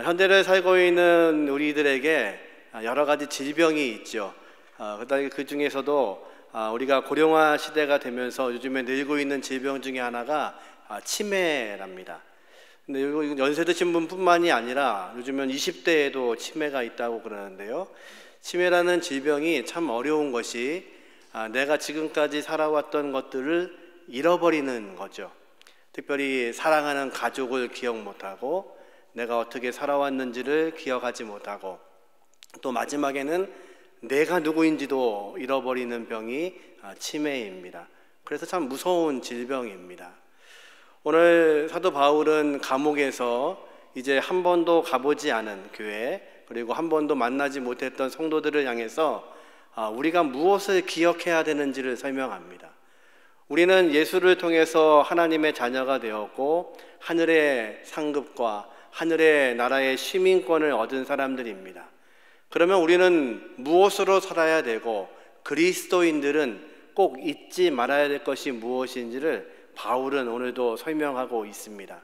현대를 살고 있는 우리들에게 여러 가지 질병이 있죠. 그 중에서도 우리가 고령화 시대가 되면서 요즘에 늘고 있는 질병 중에 하나가 치매랍니다. 근데 이거 연세 드신 분뿐만이 아니라 요즘은 20대에도 치매가 있다고 그러는데요. 치매라는 질병이 참 어려운 것이 내가 지금까지 살아왔던 것들을 잃어버리는 거죠. 특별히 사랑하는 가족을 기억 못하고 내가 어떻게 살아왔는지를 기억하지 못하고 또 마지막에는 내가 누구인지도 잃어버리는 병이 치매입니다. 그래서 참 무서운 질병입니다. 오늘 사도 바울은 감옥에서 이제 한 번도 가보지 않은 교회, 그리고 한 번도 만나지 못했던 성도들을 향해서 우리가 무엇을 기억해야 되는지를 설명합니다. 우리는 예수를 통해서 하나님의 자녀가 되었고 하늘의 상급과 하늘의 나라의 시민권을 얻은 사람들입니다. 그러면 우리는 무엇으로 살아야 되고 그리스도인들은 꼭 잊지 말아야 될 것이 무엇인지를 바울은 오늘도 설명하고 있습니다.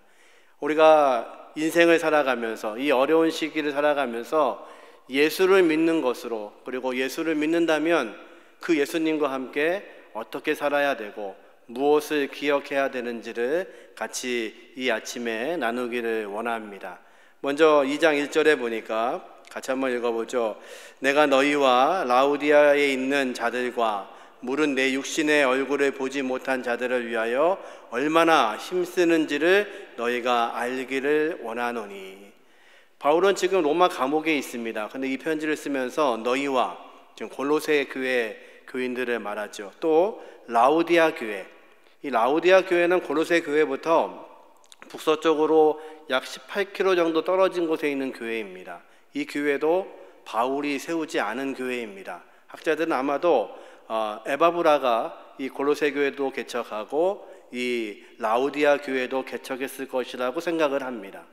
우리가 인생을 살아가면서 이 어려운 시기를 살아가면서 예수를 믿는 것으로, 그리고 예수를 믿는다면 그 예수님과 함께 어떻게 살아야 되고 무엇을 기억해야 되는지를 같이 이 아침에 나누기를 원합니다. 먼저 2장 1절에 보니까 같이 한번 읽어보죠. 내가 너희와 라우디아에 있는 자들과 물은 내 육신의 얼굴을 보지 못한 자들을 위하여 얼마나 힘쓰는지를 너희가 알기를 원하노니. 바울은 지금 로마 감옥에 있습니다. 근데 이 편지를 쓰면서 너희와, 지금 골로새 교회 교인들을 말하죠. 또 라우디아 교회, 이 라우디아 교회는 골로새 교회부터 북서쪽으로 약 18km 정도 떨어진 곳에 있는 교회입니다. 이 교회도 바울이 세우지 않은 교회입니다. 학자들은 아마도 에바브라가 이 골로새 교회도 개척하고 이 라우디아 교회도 개척했을 것이라고 생각을 합니다.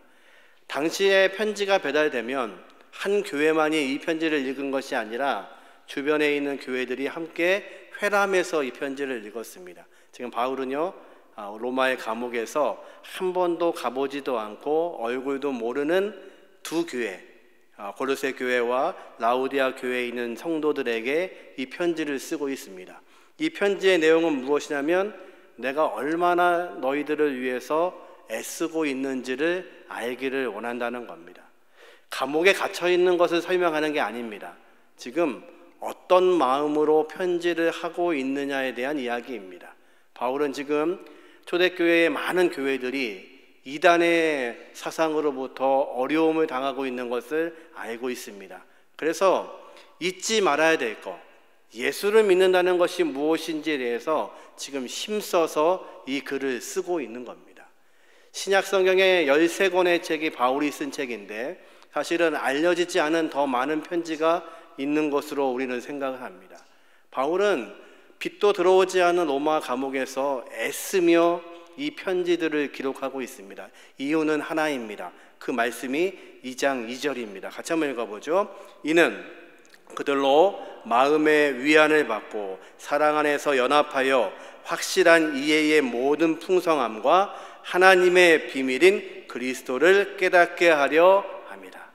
당시에 편지가 배달되면 한 교회만이 이 편지를 읽은 것이 아니라 주변에 있는 교회들이 함께 회람해서 이 편지를 읽었습니다. 지금 바울은요, 로마의 감옥에서 한 번도 가보지도 않고 얼굴도 모르는 두 교회, 골로새 교회와 라우디아 교회에 있는 성도들에게 이 편지를 쓰고 있습니다. 이 편지의 내용은 무엇이냐면 내가 얼마나 너희들을 위해서 애쓰고 있는지를 알기를 원한다는 겁니다. 감옥에 갇혀 있는 것을 설명하는 게 아닙니다. 지금 어떤 마음으로 편지를 하고 있느냐에 대한 이야기입니다. 바울은 지금 초대교회의 많은 교회들이 이단의 사상으로부터 어려움을 당하고 있는 것을 알고 있습니다. 그래서 잊지 말아야 될 것, 예수를 믿는다는 것이 무엇인지에 대해서 지금 힘써서 이 글을 쓰고 있는 겁니다. 신약 성경의 13권의 책이 바울이 쓴 책인데 사실은 알려지지 않은 더 많은 편지가 있는 것으로 우리는 생각을 합니다. 바울은 빛도 들어오지 않은 로마 감옥에서 애쓰며 이 편지들을 기록하고 있습니다. 이유는 하나입니다. 그 말씀이 2장 2절입니다. 같이 한번 읽어보죠. 이는 그들로 마음의 위안을 받고 사랑 안에서 연합하여 확실한 이해의 모든 풍성함과 하나님의 비밀인 그리스도를 깨닫게 하려 합니다.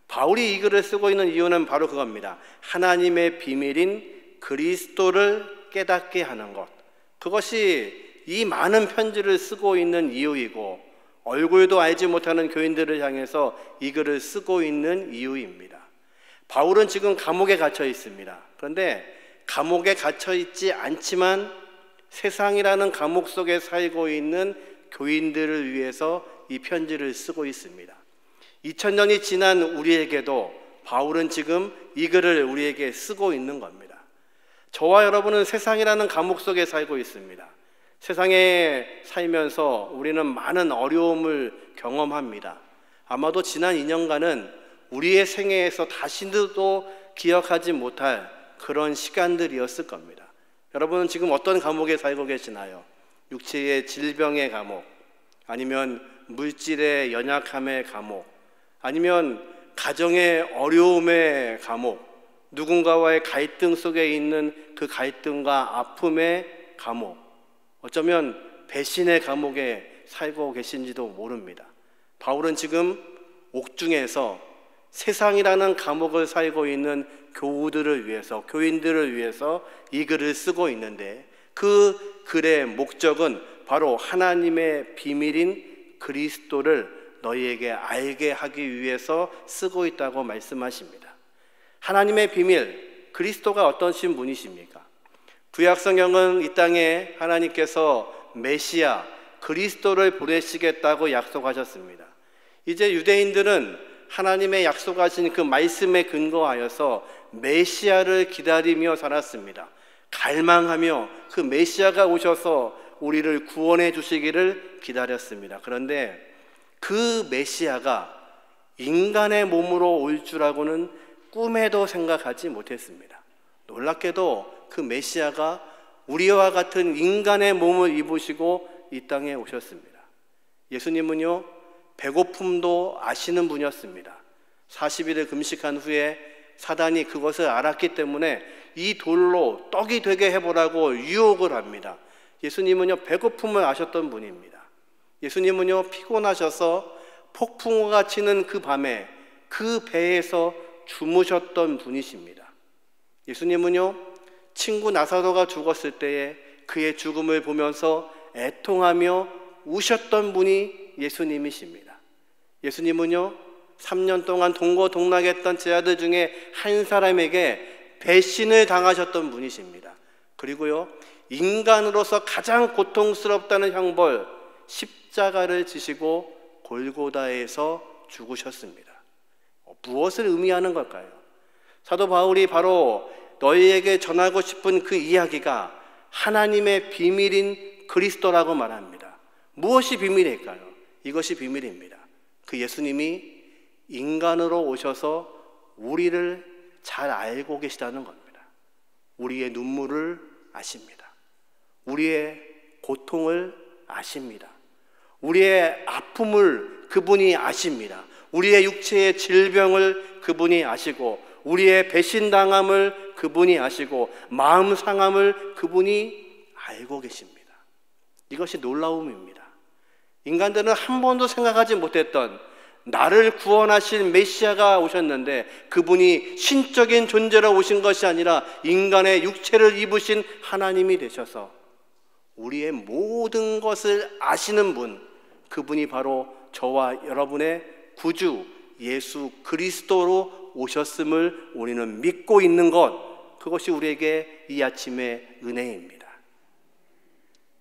바울이 이 글을 쓰고 있는 이유는 바로 그겁니다. 하나님의 비밀인 그리스도를 깨닫게 하는 것, 그것이 이 많은 편지를 쓰고 있는 이유이고 얼굴도 알지 못하는 교인들을 향해서 이 글을 쓰고 있는 이유입니다. 바울은 지금 감옥에 갇혀 있습니다. 그런데 감옥에 갇혀 있지 않지만 세상이라는 감옥 속에 살고 있는 교인들을 위해서 이 편지를 쓰고 있습니다. 2000년이 지난 우리에게도 바울은 지금 이 글을 우리에게 쓰고 있는 겁니다. 저와 여러분은 세상이라는 감옥 속에 살고 있습니다. 세상에 살면서 우리는 많은 어려움을 경험합니다. 아마도 지난 2년간은 우리의 생애에서 다시도 기억하지 못할 그런 시간들이었을 겁니다. 여러분은 지금 어떤 감옥에 살고 계시나요? 육체의 질병의 감옥, 아니면 물질의 연약함의 감옥, 아니면 가정의 어려움의 감옥, 누군가와의 갈등 속에 있는 그 갈등과 아픔의 감옥, 어쩌면 배신의 감옥에 살고 계신지도 모릅니다. 바울은 지금 옥중에서 세상이라는 감옥을 살고 있는 교우들을 위해서, 교인들을 위해서 이 글을 쓰고 있는데, 그 글의 목적은 바로 하나님의 비밀인 그리스도를 너희에게 알게 하기 위해서 쓰고 있다고 말씀하십니다. 하나님의 비밀, 그리스도가 어떠신 분이십니까? 구약성경은 이 땅에 하나님께서 메시아, 그리스도를 보내시겠다고 약속하셨습니다. 이제 유대인들은 하나님의 약속하신 그 말씀에 근거하여서 메시아를 기다리며 살았습니다. 갈망하며 그 메시아가 오셔서 우리를 구원해 주시기를 기다렸습니다. 그런데 그 메시아가 인간의 몸으로 올 줄하고는 꿈에도 생각하지 못했습니다. 놀랍게도 그 메시아가 우리와 같은 인간의 몸을 입으시고 이 땅에 오셨습니다. 예수님은요, 배고픔도 아시는 분이었습니다. 40일을 금식한 후에 사단이 그것을 알았기 때문에 이 돌로 떡이 되게 해보라고 유혹을 합니다. 예수님은요, 배고픔을 아셨던 분입니다. 예수님은요, 피곤하셔서 폭풍우가 치는 그 밤에 그 배에서 주무셨던 분이십니다. 예수님은요, 친구 나사로가 죽었을 때에 그의 죽음을 보면서 애통하며 우셨던 분이 예수님이십니다. 예수님은요, 3년 동안 동고동락했던 제 아들 중에 한 사람에게 배신을 당하셨던 분이십니다. 그리고요, 인간으로서 가장 고통스럽다는 형벌, 십자가를 지시고 골고다에서 죽으셨습니다. 무엇을 의미하는 걸까요? 사도 바울이 바로 너희에게 전하고 싶은 그 이야기가 하나님의 비밀인 그리스도라고 말합니다. 무엇이 비밀일까요? 이것이 비밀입니다. 그 예수님이 인간으로 오셔서 우리를 잘 알고 계시다는 겁니다. 우리의 눈물을 아십니다. 우리의 고통을 아십니다. 우리의 아픔을 그분이 아십니다. 우리의 육체의 질병을 그분이 아시고, 우리의 배신당함을 그분이 아시고, 마음 상함을 그분이 알고 계십니다. 이것이 놀라움입니다. 인간들은 한 번도 생각하지 못했던 나를 구원하실 메시아가 오셨는데, 그분이 신적인 존재로 오신 것이 아니라 인간의 육체를 입으신 하나님이 되셔서 우리의 모든 것을 아시는 분, 그분이 바로 저와 여러분의 구주 예수 그리스도로 오셨음을 우리는 믿고 있는 것, 그것이 우리에게 이 아침의 은혜입니다.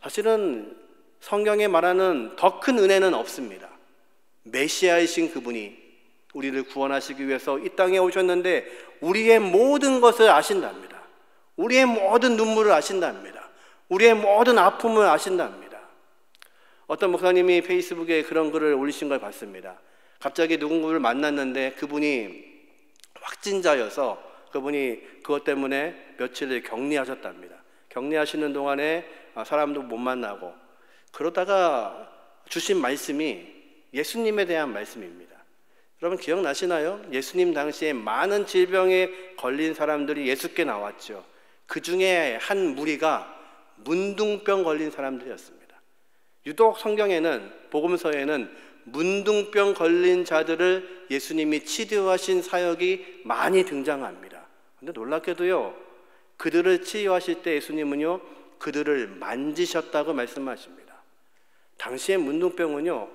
사실은 성경에 말하는 더 큰 은혜는 없습니다. 메시아이신 그분이 우리를 구원하시기 위해서 이 땅에 오셨는데 우리의 모든 것을 아신답니다. 우리의 모든 눈물을 아신답니다. 우리의 모든 아픔을 아신답니다. 어떤 목사님이 페이스북에 그런 글을 올리신 걸 봤습니다. 갑자기 누군가를 만났는데 그분이 확진자여서 그분이 그것 때문에 며칠을 격리하셨답니다. 격리하시는 동안에 사람도 못 만나고, 그러다가 주신 말씀이 예수님에 대한 말씀입니다. 여러분 기억나시나요? 예수님 당시에 많은 질병에 걸린 사람들이 예수께 나왔죠. 그 중에 한 무리가 문둥병 걸린 사람들이었습니다. 유독 성경에는, 복음서에는 문둥병 걸린 자들을 예수님이 치료하신 사역이 많이 등장합니다. 그런데 놀랍게도요, 그들을 치유하실 때 예수님은요, 그들을 만지셨다고 말씀하십니다. 당시의 문둥병은요,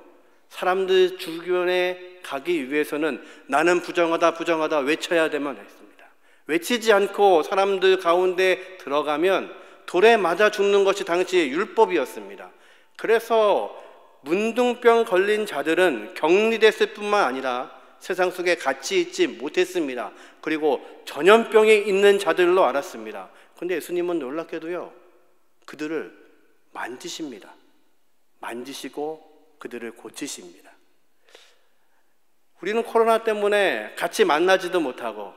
사람들 주변에 가기 위해서는 나는 부정하다 부정하다 외쳐야 되만 했습니다. 외치지 않고 사람들 가운데 들어가면 돌에 맞아 죽는 것이 당시의 율법이었습니다. 그래서 문둥병 걸린 자들은 격리됐을 뿐만 아니라 세상 속에 같이 있지 못했습니다. 그리고 전염병이 있는 자들로 알았습니다. 그런데 예수님은 놀랍게도요, 그들을 만지십니다. 만지시고 그들을 고치십니다. 우리는 코로나 때문에 같이 만나지도 못하고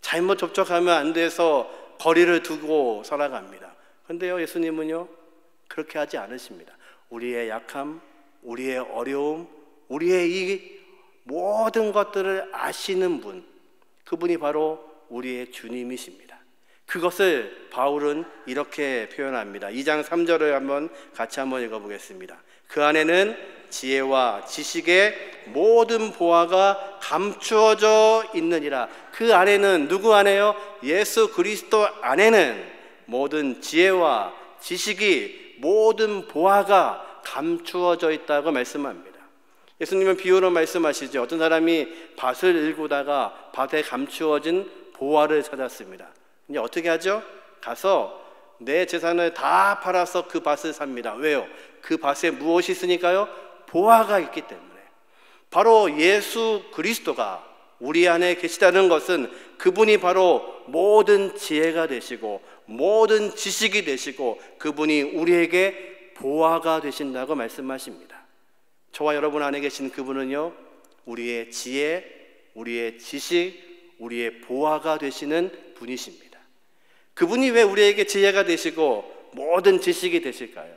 잘못 접촉하면 안 돼서 거리를 두고 살아갑니다. 그런데요, 예수님은요, 그렇게 하지 않으십니다. 우리의 약함, 우리의 어려움, 우리의 이 모든 것들을 아시는 분, 그분이 바로 우리의 주님이십니다. 그것을 바울은 이렇게 표현합니다. 2장 3절을 같이 한번 읽어보겠습니다. 그 안에는 지혜와 지식의 모든 보화가 감추어져 있느니라. 그 안에는 누구 안에요? 예수 그리스도 안에는 모든 지혜와 지식이 모든 보화가 감추어져 있다고 말씀합니다. 예수님은 비유로 말씀하시죠. 어떤 사람이 밭을 일구다가 밭에 감추어진 보화를 찾았습니다. 이제 어떻게 하죠? 가서 내 재산을 다 팔아서 그 밭을 삽니다. 왜요? 그 밭에 무엇이 있으니까요? 보화가 있기 때문에. 바로 예수 그리스도가 우리 안에 계시다는 것은 그분이 바로 모든 지혜가 되시고 모든 지식이 되시고 그분이 우리에게 보화가 되신다고 말씀하십니다. 저와 여러분 안에 계신 그분은요, 우리의 지혜, 우리의 지식, 우리의 보화가 되시는 분이십니다. 그분이 왜 우리에게 지혜가 되시고 모든 지식이 되실까요?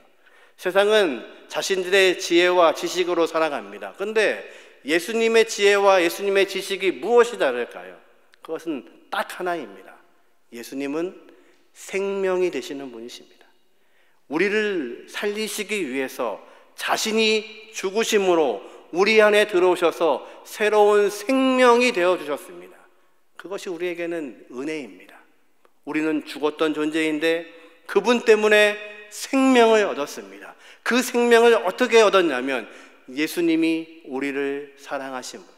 세상은 자신들의 지혜와 지식으로 살아갑니다. 그런데 예수님의 지혜와 예수님의 지식이 무엇이 다를까요? 그것은 딱 하나입니다. 예수님은 생명이 되시는 분이십니다. 우리를 살리시기 위해서 자신이 죽으심으로 우리 안에 들어오셔서 새로운 생명이 되어주셨습니다. 그것이 우리에게는 은혜입니다. 우리는 죽었던 존재인데 그분 때문에 생명을 얻었습니다. 그 생명을 어떻게 얻었냐면 예수님이 우리를 사랑하심으로.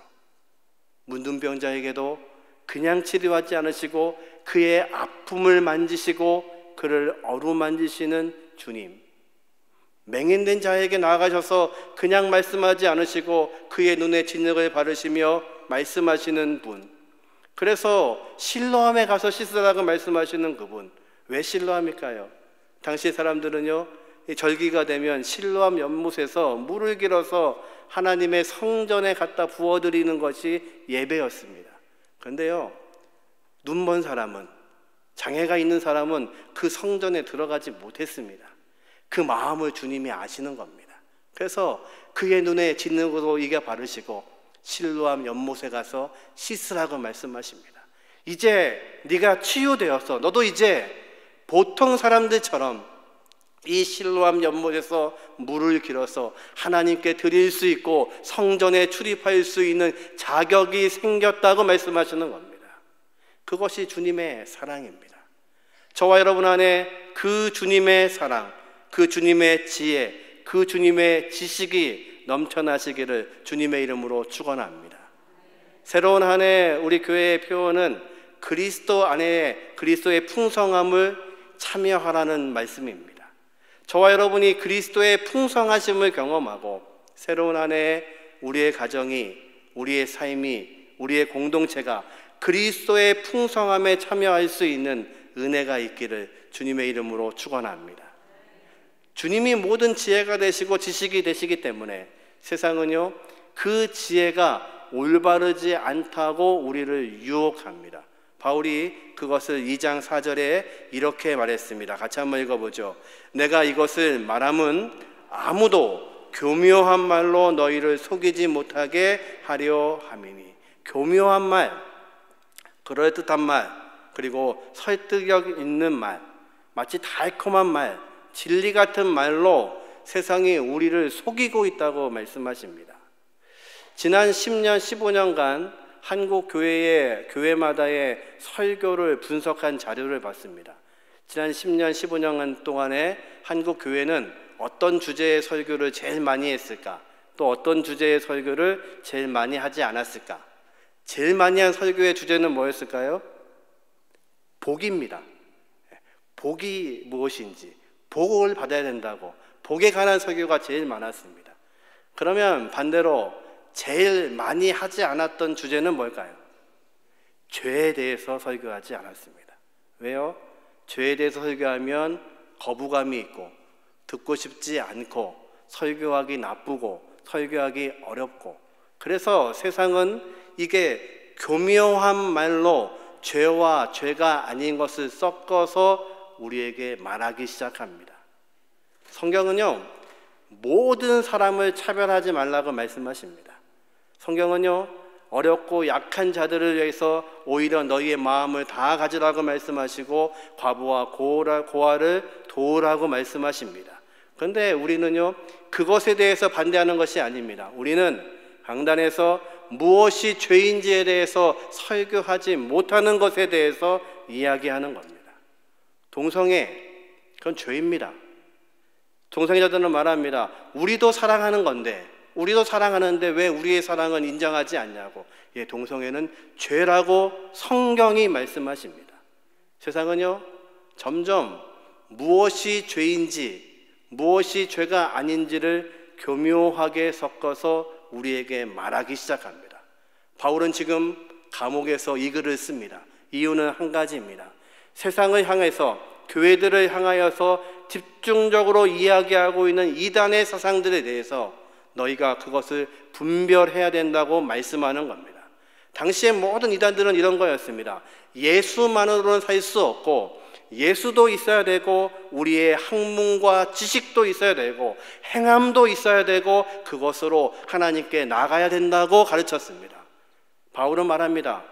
문둥병자에게도 그냥 치료하지 않으시고 그의 아픔을 만지시고 그를 어루만지시는 주님. 맹인된 자에게 나아가셔서 그냥 말씀하지 않으시고 그의 눈에 진흙을 바르시며 말씀하시는 분. 그래서 실로암에 가서 씻으라고 말씀하시는 그분. 왜 실로암일까요? 당시 사람들은요, 절기가 되면 실로암 연못에서 물을 길어서 하나님의 성전에 갖다 부어드리는 것이 예배였습니다. 그런데요, 눈먼 사람은, 장애가 있는 사람은 그 성전에 들어가지 못했습니다. 그 마음을 주님이 아시는 겁니다. 그래서 그의 눈에 진흙으로 이겨 바르시고 실로암 연못에 가서 씻으라고 말씀하십니다. 이제 네가 치유되었어. 너도 이제 보통 사람들처럼 이 실로암 연못에서 물을 길어서 하나님께 드릴 수 있고 성전에 출입할 수 있는 자격이 생겼다고 말씀하시는 겁니다. 그것이 주님의 사랑입니다. 저와 여러분 안에 그 주님의 사랑, 그 주님의 지혜, 그 주님의 지식이 넘쳐나시기를 주님의 이름으로 축원합니다. 새로운 한 해 우리 교회의 표어는 그리스도 안에 그리스도의 풍성함을 참여하라는 말씀입니다. 저와 여러분이 그리스도의 풍성하심을 경험하고 새로운 한 해 우리의 가정이, 우리의 삶이, 우리의 공동체가 그리스도의 풍성함에 참여할 수 있는 은혜가 있기를 주님의 이름으로 축원합니다. 주님이 모든 지혜가 되시고 지식이 되시기 때문에 세상은요, 그 지혜가 올바르지 않다고 우리를 유혹합니다. 바울이 그것을 2장 4절에 이렇게 말했습니다. 같이 한번 읽어보죠. 내가 이것을 말함은 아무도 교묘한 말로 너희를 속이지 못하게 하려 함이니. 교묘한 말, 그럴듯한 말, 그리고 설득력 있는 말, 마치 달콤한 말, 진리 같은 말로 세상이 우리를 속이고 있다고 말씀하십니다. 지난 10년, 15년간 한국 교회마다의 설교를 분석한 자료를 봤습니다. 지난 10년, 15년간 동안에 한국 교회는 어떤 주제의 설교를 제일 많이 했을까? 또 어떤 주제의 설교를 제일 많이 하지 않았을까? 제일 많이 한 설교의 주제는 뭐였을까요? 복입니다. 복이 무엇인지, 복을 받아야 된다고, 복에 관한 설교가 제일 많았습니다. 그러면 반대로 제일 많이 하지 않았던 주제는 뭘까요? 죄에 대해서 설교하지 않았습니다. 왜요? 죄에 대해서 설교하면 거부감이 있고 듣고 싶지 않고 설교하기 나쁘고 설교하기 어렵고, 그래서 세상은 이게 교묘한 말로 죄와 죄가 아닌 것을 섞어서 우리에게 말하기 시작합니다. 성경은요, 모든 사람을 차별하지 말라고 말씀하십니다. 성경은요, 어렵고 약한 자들을 위해서 오히려 너희의 마음을 다 가지라고 말씀하시고 과부와 고아를 도우라고 말씀하십니다. 그런데 우리는요, 그것에 대해서 반대하는 것이 아닙니다. 우리는 강단에서 무엇이 죄인지에 대해서 설교하지 못하는 것에 대해서 이야기하는 겁니다. 동성애, 그건 죄입니다. 동성애자들은 말합니다. 우리도 사랑하는 건데, 우리도 사랑하는데 왜 우리의 사랑은 인정하지 않냐고. 예, 동성애는 죄라고 성경이 말씀하십니다. 세상은요, 점점 무엇이 죄인지, 무엇이 죄가 아닌지를 교묘하게 섞어서 우리에게 말하기 시작합니다. 바울은 지금 감옥에서 이 글을 씁니다. 이유는 한 가지입니다. 세상을 향해서, 교회들을 향하여서 집중적으로 이야기하고 있는 이단의 사상들에 대해서 너희가 그것을 분별해야 된다고 말씀하는 겁니다. 당시의 모든 이단들은 이런 거였습니다. 예수만으로는 살 수 없고, 예수도 있어야 되고, 우리의 학문과 지식도 있어야 되고, 행함도 있어야 되고, 그것으로 하나님께 나가야 된다고 가르쳤습니다. 바울은 말합니다.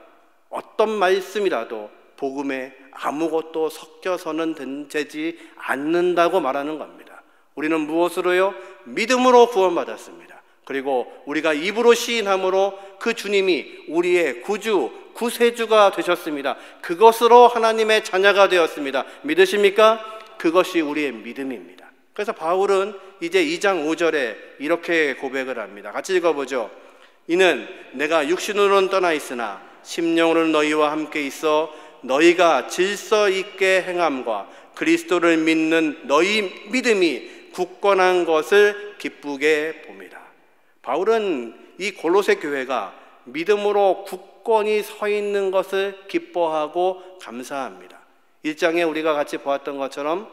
어떤 말씀이라도 복음에 아무것도 섞여서는 되지 않는다고 말하는 겁니다. 우리는 무엇으로요? 믿음으로 구원받았습니다. 그리고 우리가 입으로 시인함으로 그 주님이 우리의 구주, 구세주가 되셨습니다. 그것으로 하나님의 자녀가 되었습니다. 믿으십니까? 그것이 우리의 믿음입니다. 그래서 바울은 이제 2장 5절에 이렇게 고백을 합니다. 같이 읽어보죠. 이는 내가 육신으로는 떠나 있으나 심령으로는 너희와 함께 있어 너희가 질서 있게 행함과 그리스도를 믿는 너희 믿음이 굳건한 것을 기쁘게 봅니다. 바울은 이 골로새 교회가 믿음으로 굳건히 서 있는 것을 기뻐하고 감사합니다. 1장에 우리가 같이 보았던 것처럼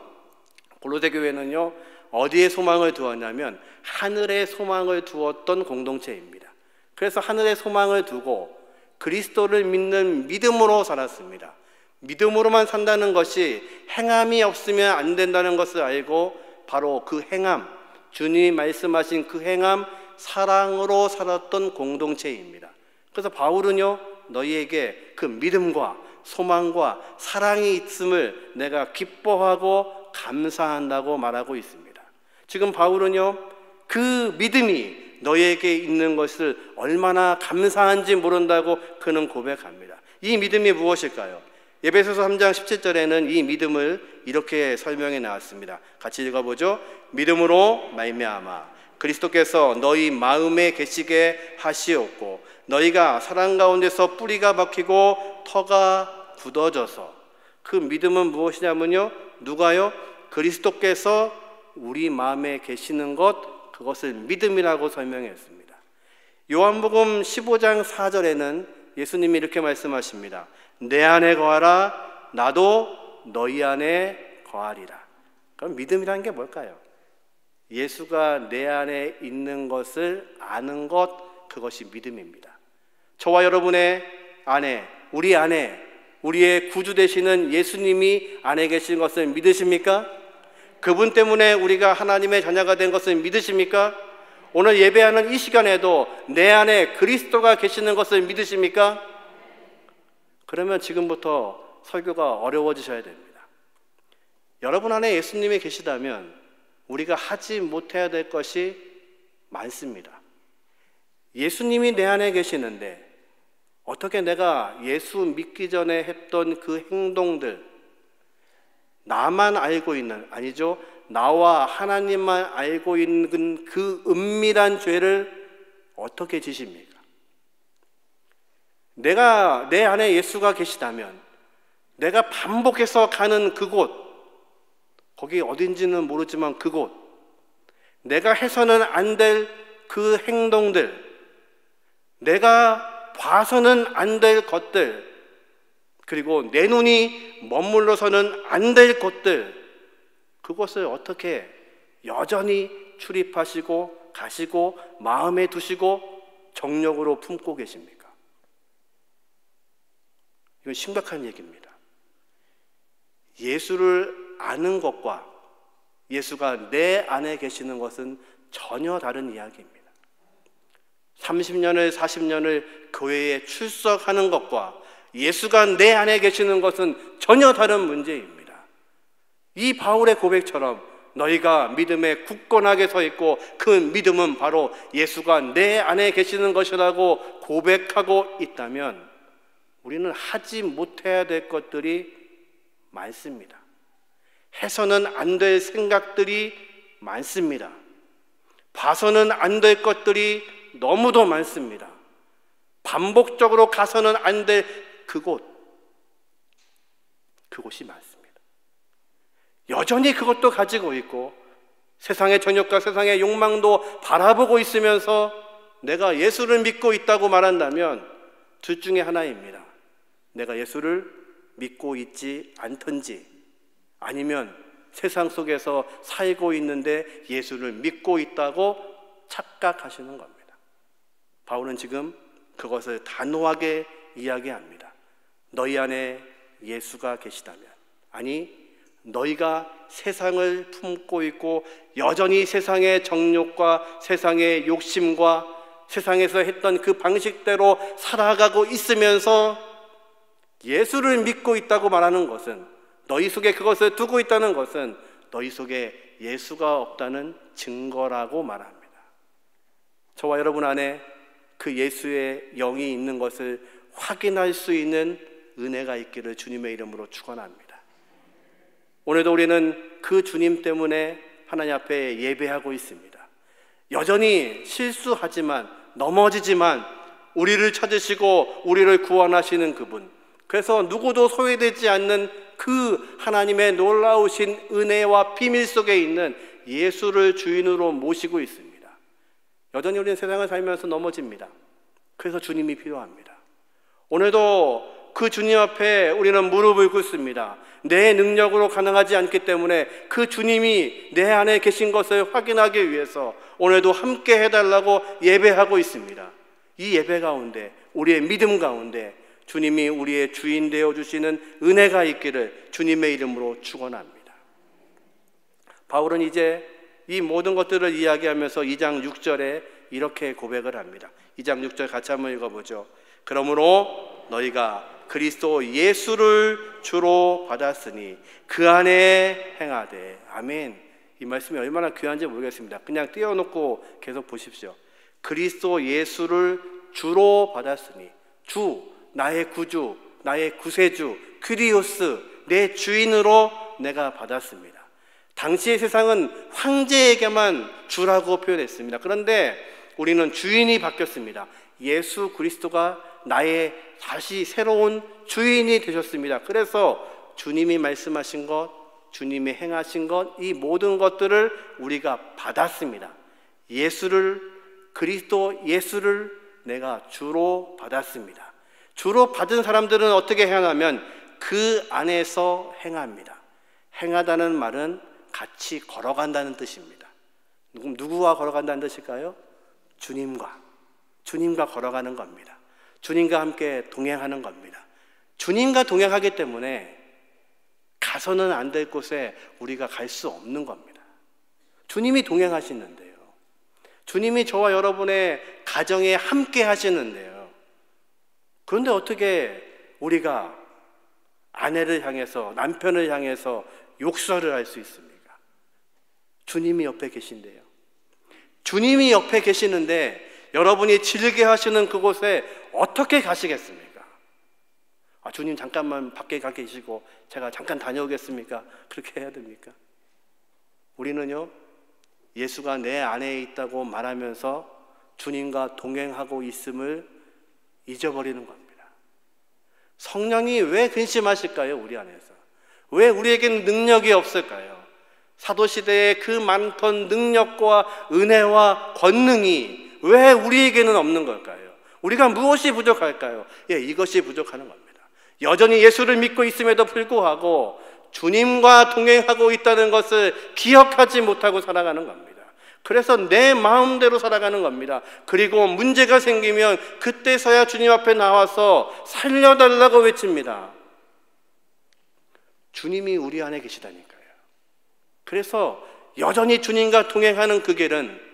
골로새 교회는요, 어디에 소망을 두었냐면 하늘에 소망을 두었던 공동체입니다. 그래서 하늘에 소망을 두고 그리스도를 믿는 믿음으로 살았습니다. 믿음으로만 산다는 것이 행함이 없으면 안 된다는 것을 알고 바로 그 행함, 주님이 말씀하신 그 행함, 사랑으로 살았던 공동체입니다. 그래서 바울은요, 너희에게 그 믿음과 소망과 사랑이 있음을 내가 기뻐하고 감사한다고 말하고 있습니다. 지금 바울은요, 그 믿음이 너희에게 있는 것을 얼마나 감사한지 모른다고 그는 고백합니다. 이 믿음이 무엇일까요? 에베소서 3장 17절에는 이 믿음을 이렇게 설명해 나왔습니다. 같이 읽어보죠. 믿음으로 말미암아 그리스도께서 너희 마음에 계시게 하시었고 너희가 사랑 가운데서 뿌리가 박히고 터가 굳어져서. 그 믿음은 무엇이냐면요, 누가요? 그리스도께서 우리 마음에 계시는 것, 그것을 믿음이라고 설명했습니다. 요한복음 15장 4절에는 예수님이 이렇게 말씀하십니다. 내 안에 거하라, 나도 너희 안에 거하리라. 그럼 믿음이라는 게 뭘까요? 예수가 내 안에 있는 것을 아는 것, 그것이 믿음입니다. 저와 여러분의 안에, 우리 안에 우리의 구주 되시는 예수님이 안에 계신 것을 믿으십니까? 그분 때문에 우리가 하나님의 자녀가 된 것을 믿으십니까? 오늘 예배하는 이 시간에도 내 안에 그리스도가 계시는 것을 믿으십니까? 그러면 지금부터 설교가 어려워지셔야 됩니다. 여러분 안에 예수님이 계시다면 우리가 하지 못해야 될 것이 많습니다. 예수님이 내 안에 계시는데 어떻게 내가 예수 믿기 전에 했던 그 행동들, 나만 알고 있는, 아니죠, 나와 하나님만 알고 있는 그 은밀한 죄를 어떻게 지십니까? 내가 내 안에 예수가 계시다면 내가 반복해서 가는 그곳, 거기 어딘지는 모르지만 그곳, 내가 해서는 안 될 그 행동들, 내가 봐서는 안 될 것들, 그리고 내 눈이 머물러서는 안 될 것들, 그것을 어떻게 여전히 출입하시고 가시고 마음에 두시고 정력으로 품고 계십니까? 이건 심각한 얘기입니다. 예수를 아는 것과 예수가 내 안에 계시는 것은 전혀 다른 이야기입니다. 30년을 40년을 교회에 출석하는 것과 예수가 내 안에 계시는 것은 전혀 다른 문제입니다. 이 바울의 고백처럼 너희가 믿음에 굳건하게 서 있고 그 믿음은 바로 예수가 내 안에 계시는 것이라고 고백하고 있다면 우리는 하지 못해야 될 것들이 많습니다. 해서는 안 될 생각들이 많습니다. 봐서는 안 될 것들이 너무도 많습니다. 반복적으로 가서는 안 될 그곳이 많습니다. 여전히 그것도 가지고 있고 세상의 정욕과 세상의 욕망도 바라보고 있으면서 내가 예수를 믿고 있다고 말한다면 둘 중에 하나입니다. 내가 예수를 믿고 있지 않든지 아니면 세상 속에서 살고 있는데 예수를 믿고 있다고 착각하시는 겁니다. 바울은 지금 그것을 단호하게 이야기합니다. 너희 안에 예수가 계시다면, 아니 너희가 세상을 품고 있고 여전히 세상의 정욕과 세상의 욕심과 세상에서 했던 그 방식대로 살아가고 있으면서 예수를 믿고 있다고 말하는 것은, 너희 속에 그것을 두고 있다는 것은 너희 속에 예수가 없다는 증거라고 말합니다. 저와 여러분 안에 그 예수의 영이 있는 것을 확인할 수 있는 은혜가 있기를 주님의 이름으로 축원합니다. 오늘도 우리는 그 주님 때문에 하나님 앞에 예배하고 있습니다. 여전히 실수하지만, 넘어지지만 우리를 찾으시고 우리를 구원하시는 그분, 그래서 누구도 소외되지 않는 그 하나님의 놀라우신 은혜와 비밀 속에 있는 예수를 주인으로 모시고 있습니다. 여전히 우리는 세상을 살면서 넘어집니다. 그래서 주님이 필요합니다. 오늘도 그 주님 앞에 우리는 무릎을 꿇습니다. 내 능력으로 가능하지 않기 때문에 그 주님이 내 안에 계신 것을 확인하기 위해서 오늘도 함께 해달라고 예배하고 있습니다. 이 예배 가운데, 우리의 믿음 가운데 주님이 우리의 주인 되어주시는 은혜가 있기를 주님의 이름으로 축원합니다. 바울은 이제 이 모든 것들을 이야기하면서 2장 6절에 이렇게 고백을 합니다. 2장 6절 같이 한번 읽어보죠. 그러므로 너희가 그리스도 예수를 주로 받았으니 그 안에 행하되. 아멘. 이 말씀이 얼마나 귀한지 모르겠습니다. 그냥 띄워놓고 계속 보십시오. 그리스도 예수를 주로 받았으니, 주, 나의 구주, 나의 구세주, 퀴리오스, 내 주인으로 내가 받았습니다. 당시의 세상은 황제에게만 주라고 표현했습니다. 그런데 우리는 주인이 바뀌었습니다. 예수 그리스도가 나의 다시 새로운 주인이 되셨습니다. 그래서 주님이 말씀하신 것, 주님이 행하신 것, 이 모든 것들을 우리가 받았습니다. 그리스도 예수를 내가 주로 받았습니다. 주로 받은 사람들은 어떻게 행하냐면 그 안에서 행합니다. 행하다는 말은 같이 걸어간다는 뜻입니다. 누구와 걸어간다는 뜻일까요? 주님과 걸어가는 겁니다. 주님과 함께 동행하는 겁니다. 주님과 동행하기 때문에 가서는 안 될 곳에 우리가 갈 수 없는 겁니다. 주님이 동행하시는데요. 주님이 저와 여러분의 가정에 함께 하시는데요. 그런데 어떻게 우리가 아내를 향해서, 남편을 향해서 욕설을 할 수 있습니까? 주님이 옆에 계신데요. 주님이 옆에 계시는데 여러분이 질게 하시는 그곳에 어떻게 가시겠습니까? 주님 잠깐만 밖에 가 계시고 제가 잠깐 다녀오겠습니까? 그렇게 해야 됩니까? 우리는요, 예수가 내 안에 있다고 말하면서 주님과 동행하고 있음을 잊어버리는 겁니다. 성령이 왜 근심하실까요? 우리 안에서 왜 우리에게는 능력이 없을까요? 사도시대의 그 많던 능력과 은혜와 권능이 왜 우리에게는 없는 걸까요? 우리가 무엇이 부족할까요? 이것이 부족하는 겁니다. 여전히 예수를 믿고 있음에도 불구하고 주님과 동행하고 있다는 것을 기억하지 못하고 살아가는 겁니다. 그래서 내 마음대로 살아가는 겁니다. 그리고 문제가 생기면 그때서야 주님 앞에 나와서 살려달라고 외칩니다. 주님이 우리 안에 계시다니까요. 그래서 여전히 주님과 동행하는 그 길은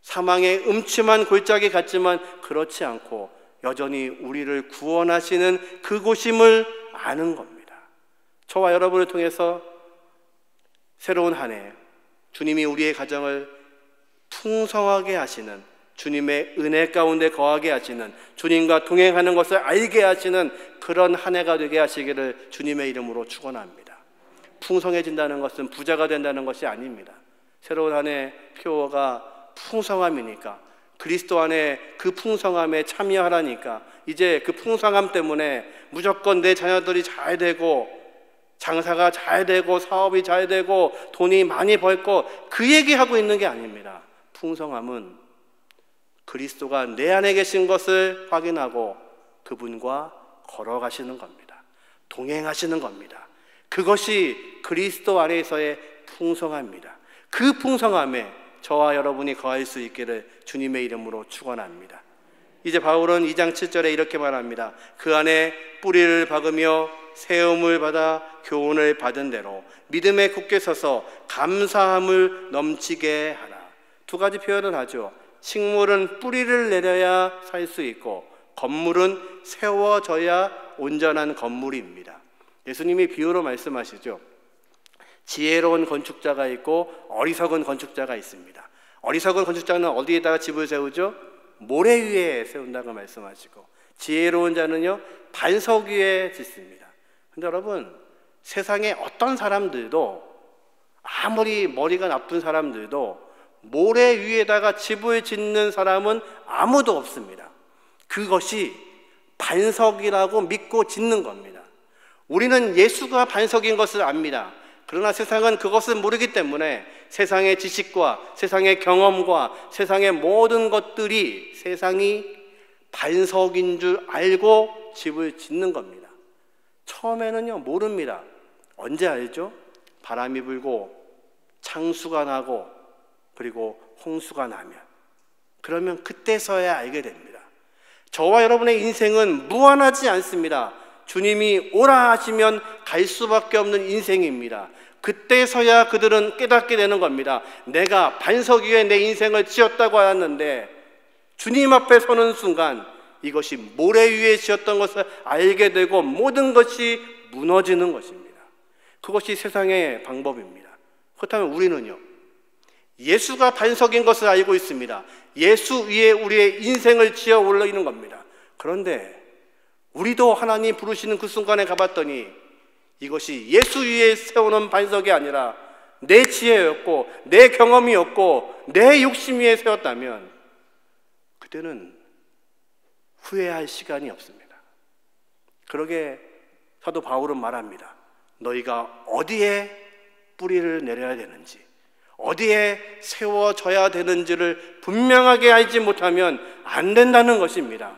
사망의 음침한 골짜기 같지만 그렇지 않고 여전히 우리를 구원하시는 그곳임을 아는 겁니다. 저와 여러분을 통해서 새로운 한 해 주님이 우리의 가정을 풍성하게 하시는, 주님의 은혜 가운데 거하게 하시는, 주님과 동행하는 것을 알게 하시는 그런 한 해가 되게 하시기를 주님의 이름으로 축원합니다. 풍성해진다는 것은 부자가 된다는 것이 아닙니다. 새로운 한 해 표어가 풍성함이니까, 그리스도 안에 그 풍성함에 참여하라니까, 이제 그 풍성함 때문에 무조건 내 자녀들이 잘 되고 장사가 잘 되고 사업이 잘 되고 돈이 많이 벌고 그 얘기하고 있는 게 아닙니다. 풍성함은 그리스도가 내 안에 계신 것을 확인하고 그분과 걸어가시는 겁니다. 동행하시는 겁니다. 그것이 그리스도 안에서의 풍성함입니다. 그 풍성함에 저와 여러분이 거할 수 있기를 주님의 이름으로 축원합니다. 이제 바울은 2장 7절에 이렇게 말합니다. 그 안에 뿌리를 박으며 세움을 받아 교훈을 받은 대로 믿음에 굳게 서서 감사함을 넘치게 하라. 두 가지 표현을 하죠. 식물은 뿌리를 내려야 살 수 있고 건물은 세워져야 온전한 건물입니다. 예수님이 비유로 말씀하시죠. 지혜로운 건축자가 있고 어리석은 건축자가 있습니다. 어리석은 건축자는 어디에다가 집을 세우죠? 모래 위에 세운다고 말씀하시고, 지혜로운 자는요 반석 위에 짓습니다. 근데 여러분, 세상에 어떤 사람들도, 아무리 머리가 나쁜 사람들도 모래 위에다가 집을 짓는 사람은 아무도 없습니다. 그것이 반석이라고 믿고 짓는 겁니다. 우리는 예수가 반석인 것을 압니다. 그러나 세상은 그것을 모르기 때문에 세상의 지식과 세상의 경험과 세상의 모든 것들이 세상이 반석인 줄 알고 집을 짓는 겁니다. 처음에는요 모릅니다. 언제 알죠? 바람이 불고 창수가 나고 그리고 홍수가 나면, 그러면 그때서야 알게 됩니다. 저와 여러분의 인생은 무한하지 않습니다. 주님이 오라 하시면 갈 수밖에 없는 인생입니다. 그때서야 그들은 깨닫게 되는 겁니다. 내가 반석 위에 내 인생을 지었다고 하였는데 주님 앞에 서는 순간 이것이 모래 위에 지었던 것을 알게 되고 모든 것이 무너지는 것입니다. 그것이 세상의 방법입니다. 그렇다면 우리는요, 예수가 반석인 것을 알고 있습니다. 예수 위에 우리의 인생을 지어 올리는 겁니다. 그런데 우리도 하나님 부르시는 그 순간에 가봤더니 이것이 예수 위에 세우는 반석이 아니라 내 지혜였고 내 경험이었고 내 욕심 위에 세웠다면 그때는 후회할 시간이 없습니다. 그러게 사도 바울은 말합니다. 너희가 어디에 뿌리를 내려야 되는지, 어디에 세워져야 되는지를 분명하게 알지 못하면 안 된다는 것입니다.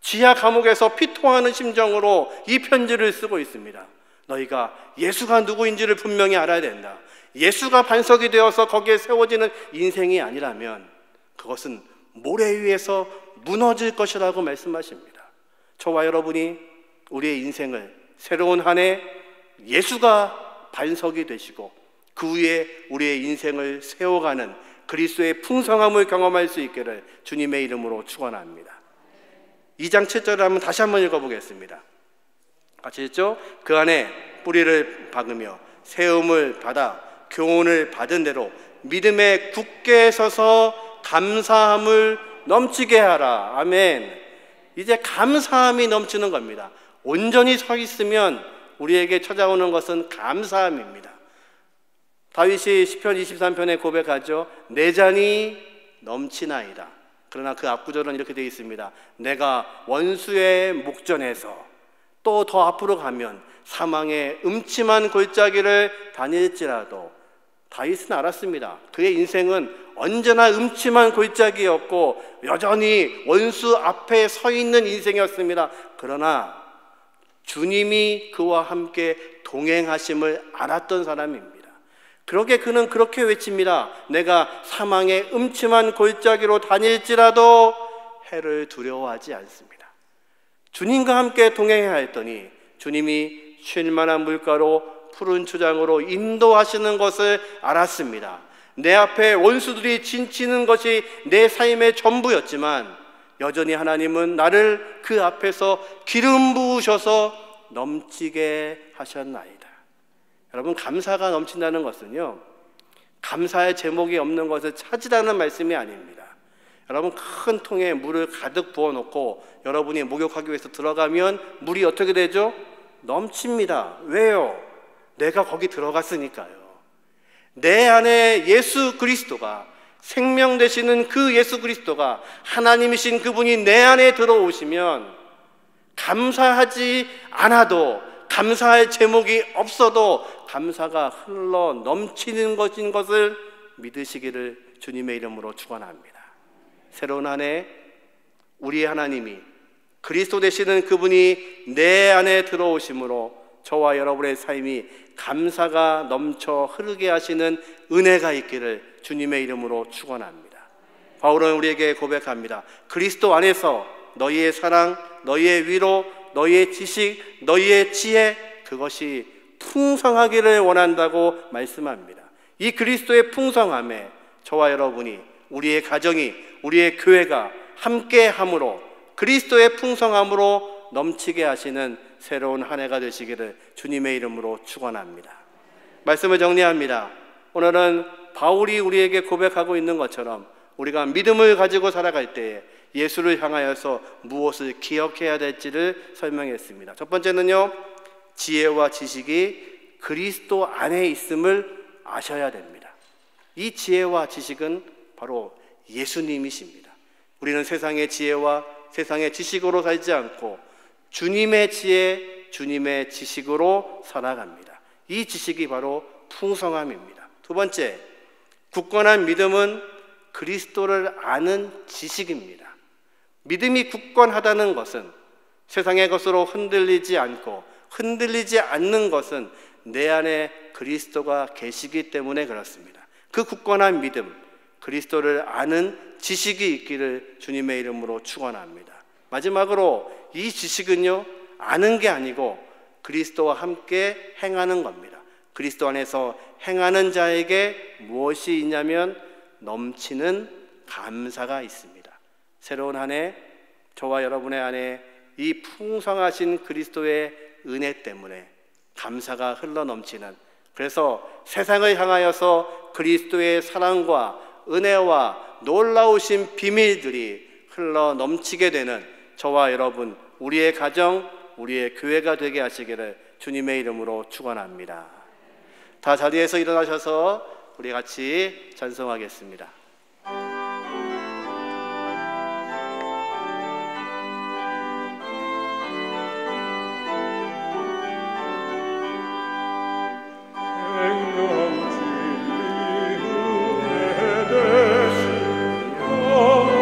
지하 감옥에서 피통하는 심정으로 이 편지를 쓰고 있습니다. 너희가 예수가 누구인지를 분명히 알아야 된다. 예수가 반석이 되어서 거기에 세워지는 인생이 아니라면 그것은 모래 위에서 무너질 것이라고 말씀하십니다. 저와 여러분이 우리의 인생을 새로운 한 해 예수가 반석이 되시고 그 위에 우리의 인생을 세워가는 그리스도의 풍성함을 경험할 수 있기를 주님의 이름으로 축원합니다. 2장 7절을 한번 다시 한번 읽어보겠습니다. 같이 읽죠? 그 안에 뿌리를 박으며 세움을 받아 교훈을 받은 대로 믿음에 굳게 서서 감사함을 넘치게 하라. 아멘. 이제 감사함이 넘치는 겁니다. 온전히 서 있으면 우리에게 찾아오는 것은 감사함입니다. 다윗이 시편 23편에 고백하죠. 내 잔이 넘치나이다. 그러나 그 앞구절은 이렇게 되어 있습니다. 내가 원수의 목전에서, 또 더 앞으로 가면 사망의 음침한 골짜기를 다닐지라도, 다윗은 알았습니다. 그의 인생은 언제나 음침한 골짜기였고 여전히 원수 앞에 서 있는 인생이었습니다. 그러나 주님이 그와 함께 동행하심을 알았던 사람입니다. 그러게 그는 그렇게 외칩니다. 내가 사망의 음침한 골짜기로 다닐지라도 해를 두려워하지 않습니다. 주님과 함께 동행해야 했더니 주님이 쉴만한 물가로 푸른 초장으로 인도하시는 것을 알았습니다. 내 앞에 원수들이 진치는 것이 내 삶의 전부였지만 여전히 하나님은 나를 그 앞에서 기름 부으셔서 넘치게 하셨나이다. 여러분, 감사가 넘친다는 것은요, 감사의 제목이 없는 것을 찾으라는 말씀이 아닙니다. 여러분, 큰 통에 물을 가득 부어놓고 여러분이 목욕하기 위해서 들어가면 물이 어떻게 되죠? 넘칩니다. 왜요? 내가 거기 들어갔으니까요. 내 안에 예수 그리스도가, 생명 되시는 그 예수 그리스도가, 하나님이신 그분이 내 안에 들어오시면 감사하지 않아도, 감사할 제목이 없어도 감사가 흘러 넘치는 것인 것을 믿으시기를 주님의 이름으로 축원합니다. 새로운 한 해 우리의 하나님이, 그리스도 되시는 그분이 내 안에 들어오심으로 저와 여러분의 삶이 감사가 넘쳐 흐르게 하시는 은혜가 있기를 주님의 이름으로 축원합니다. 바울은 우리에게 고백합니다. 그리스도 안에서 너희의 사랑, 너희의 위로, 너희의 지식, 너희의 지혜, 그것이 풍성하기를 원한다고 말씀합니다. 이 그리스도의 풍성함에 저와 여러분이, 우리의 가정이, 우리의 교회가 함께함으로 그리스도의 풍성함으로 넘치게 하시는 새로운 한 해가 되시기를 주님의 이름으로 축원합니다. 말씀을 정리합니다. 오늘은 바울이 우리에게 고백하고 있는 것처럼 우리가 믿음을 가지고 살아갈 때에 예수를 향하여서 무엇을 기억해야 될지를 설명했습니다. 첫 번째는요, 지혜와 지식이 그리스도 안에 있음을 아셔야 됩니다. 이 지혜와 지식은 바로 예수님이십니다. 우리는 세상의 지혜와 세상의 지식으로 살지 않고 주님의 지혜, 주님의 지식으로 살아갑니다. 이 지식이 바로 풍성함입니다. 두 번째, 굳건한 믿음은 그리스도를 아는 지식입니다. 믿음이 굳건하다는 것은 세상의 것으로 흔들리지 않고, 흔들리지 않는 것은 내 안에 그리스도가 계시기 때문에 그렇습니다. 그 굳건한 믿음, 그리스도를 아는 지식이 있기를 주님의 이름으로 축원합니다. 마지막으로 이 지식은요, 아는 게 아니고 그리스도와 함께 행하는 겁니다. 그리스도 안에서 행하는 자에게 무엇이 있냐면 넘치는 감사가 있습니다. 새로운 한 해 저와 여러분의 안에 이 풍성하신 그리스도의 은혜 때문에 감사가 흘러 넘치는, 그래서 세상을 향하여서 그리스도의 사랑과 은혜와 놀라우신 비밀들이 흘러 넘치게 되는 저와 여러분, 우리의 가정, 우리의 교회가 되게 하시기를 주님의 이름으로 축원합니다. 다 자리에서 일어나셔서 우리 같이 찬송하겠습니다. Oh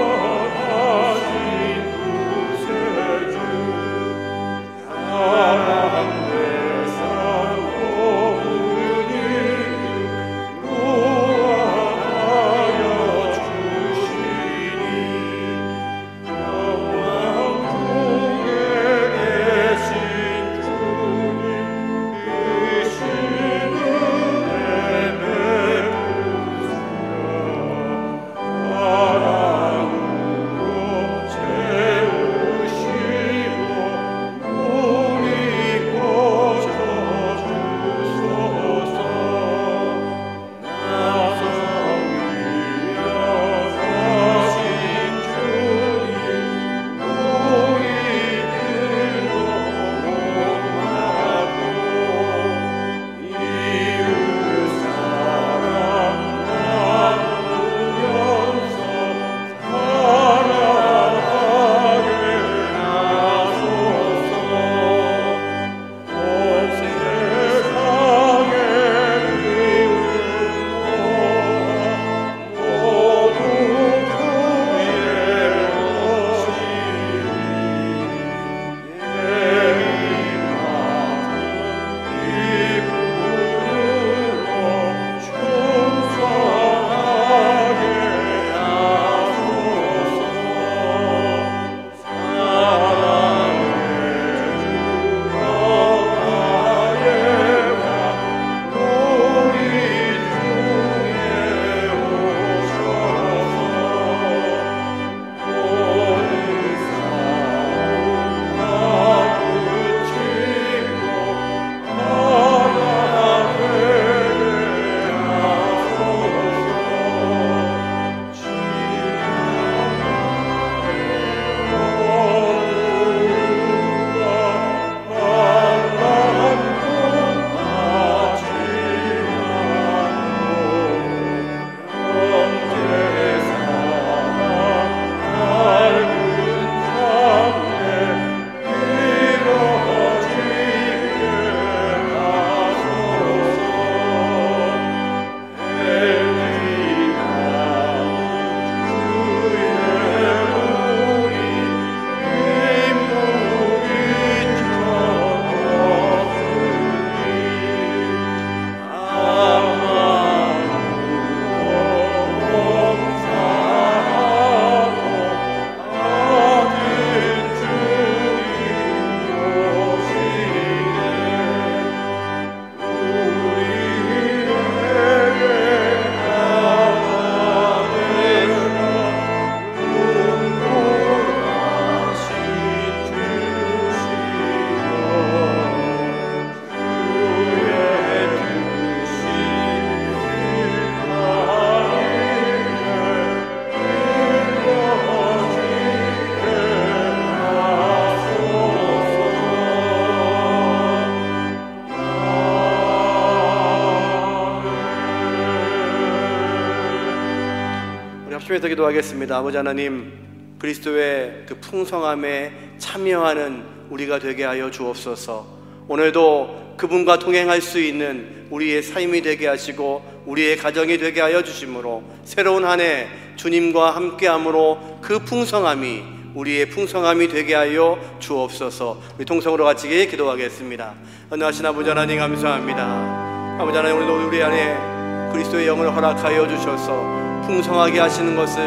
합심해서 기도하겠습니다. 아버지 하나님, 그리스도의 그 풍성함에 참여하는 우리가 되게 하여 주옵소서. 오늘도 그분과 동행할 수 있는 우리의 삶이 되게 하시고 우리의 가정이 되게 하여 주심으로 새로운 한 해 주님과 함께함으로 그 풍성함이 우리의 풍성함이 되게 하여 주옵소서. 우리 통성으로 같이 기도하겠습니다. 은혜하신 아버지 하나님 감사합니다. 아버지 하나님, 오늘도 우리 안에 그리스도의 영을 허락하여 주셔서 풍성하게 하시는 것을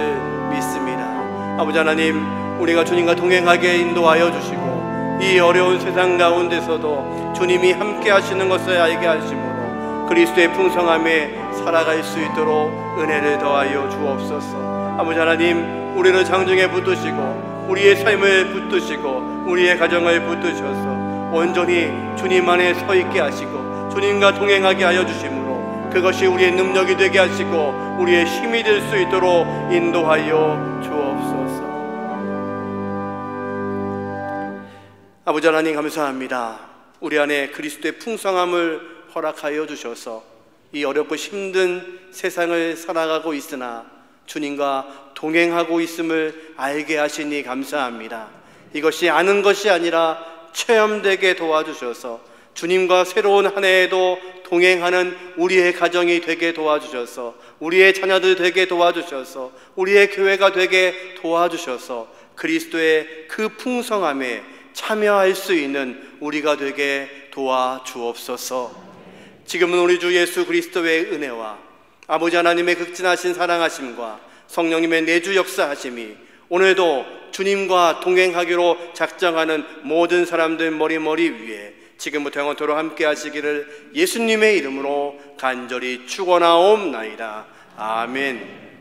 믿습니다. 아버지 하나님, 우리가 주님과 동행하게 인도하여 주시고 이 어려운 세상 가운데서도 주님이 함께 하시는 것을 알게 하심으로 그리스도의 풍성함에 살아갈 수 있도록 은혜를 더하여 주옵소서. 아버지 하나님, 우리를 장중에 붙드시고 우리의 삶을 붙드시고 우리의 가정을 붙드셔서 온전히 주님 안에 서 있게 하시고 주님과 동행하게 하여 주심으로 그것이 우리의 능력이 되게 하시고 우리의 힘이 될 수 있도록 인도하여 주옵소서. 아버지 하나님 감사합니다. 우리 안에 그리스도의 풍성함을 허락하여 주셔서 이 어렵고 힘든 세상을 살아가고 있으나 주님과 동행하고 있음을 알게 하시니 감사합니다. 이것이 아는 것이 아니라 체험되게 도와주셔서 주님과 새로운 한 해에도 동행하는 우리의 가정이 되게 도와주셔서 우리의 자녀들 되게 도와주셔서 우리의 교회가 되게 도와주셔서 그리스도의 그 풍성함에 참여할 수 있는 우리가 되게 도와주옵소서. 지금은 우리 주 예수 그리스도의 은혜와 아버지 하나님의 극진하신 사랑하심과 성령님의 내주 역사하심이 오늘도 주님과 동행하기로 작정하는 모든 사람들 머리 위에 지금부터 영원토록 함께 하시기를 예수님의 이름으로 간절히 축원하옵나이다. 아멘.